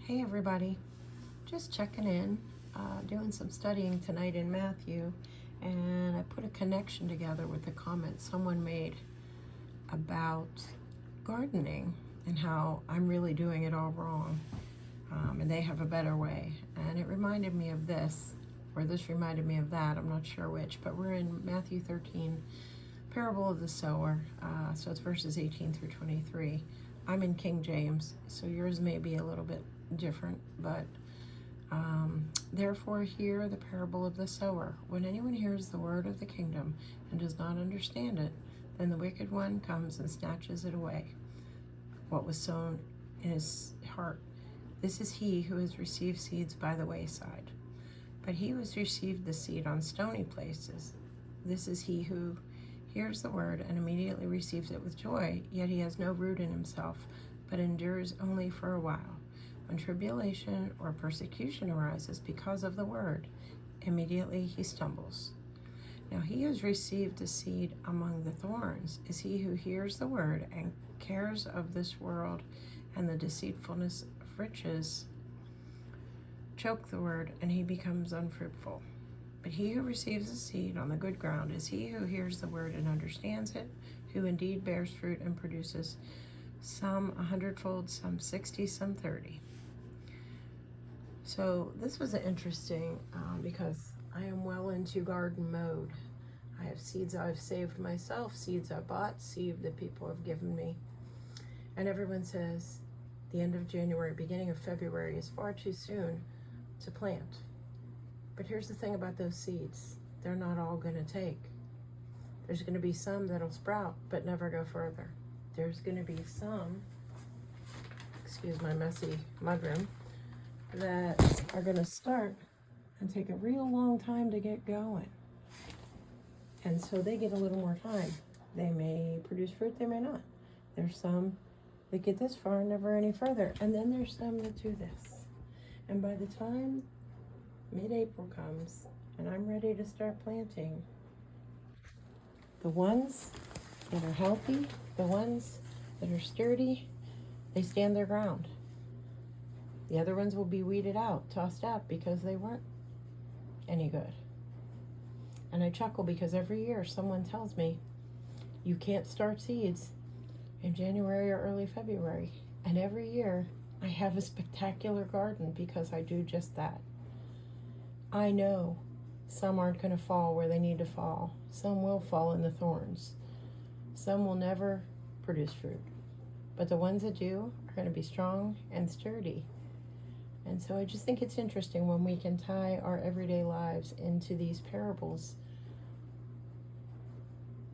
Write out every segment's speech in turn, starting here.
Hey everybody, just checking in, doing some studying tonight in Matthew, and I put a connection together with the comment someone made about gardening and how I'm really doing it all wrong, and they have a better way. And it reminded me of this, or this reminded me of that, I'm not sure which, but we're in Matthew 13, parable of the sower, so it's verses 18 through 23. I'm in King James, so yours may be a little bit different, but therefore hear the parable of the sower. When anyone hears the word of the kingdom and does not understand it, then the wicked one comes and snatches it away, what was sown in his heart. This is he who has received seeds by the wayside. But he who has received the seed on stony places, this is he who hears the word and immediately receives it with joy, yet he has no root in himself, but endures only for a while. When tribulation or persecution arises because of the word, immediately he stumbles. Now he who has received the seed among the thorns is he who hears the word and cares of this world and the deceitfulness of riches choke the word, and he becomes unfruitful. But he who receives the seed on the good ground is he who hears the word and understands it, who indeed bears fruit and produces some 100-fold, some 60, some 30. So this was interesting because I am well into garden mode. I have seeds I've saved myself, seeds I bought, seed that people have given me. And everyone says the end of January, beginning of February is far too soon to plant. But here's the thing about those seeds. They're not all going to take. There's going to be some that'll sprout but never go further. There's going to be some, excuse my messy mudroom, that are going to start and take a real long time to get going. And so they get a little more time. They may produce fruit, they may not. There's some that get this far and never any further. And then there's some that do this. And by the time mid-April comes and I'm ready to start planting, the ones that are healthy, the ones that are sturdy, they stand their ground. The other ones will be weeded out, tossed out, because they weren't any good. And I chuckle because every year someone tells me, you can't start seeds in January or early February. And every year I have a spectacular garden because I do just that. I know some aren't going to fall where they need to fall. Some will fall in the thorns. Some will never produce fruit. But the ones that do are going to be strong and sturdy. And so I just think it's interesting when we can tie our everyday lives into these parables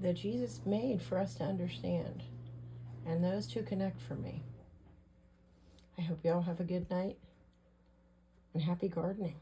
that Jesus made for us to understand. And those two connect for me. I hope you all have a good night and happy gardening.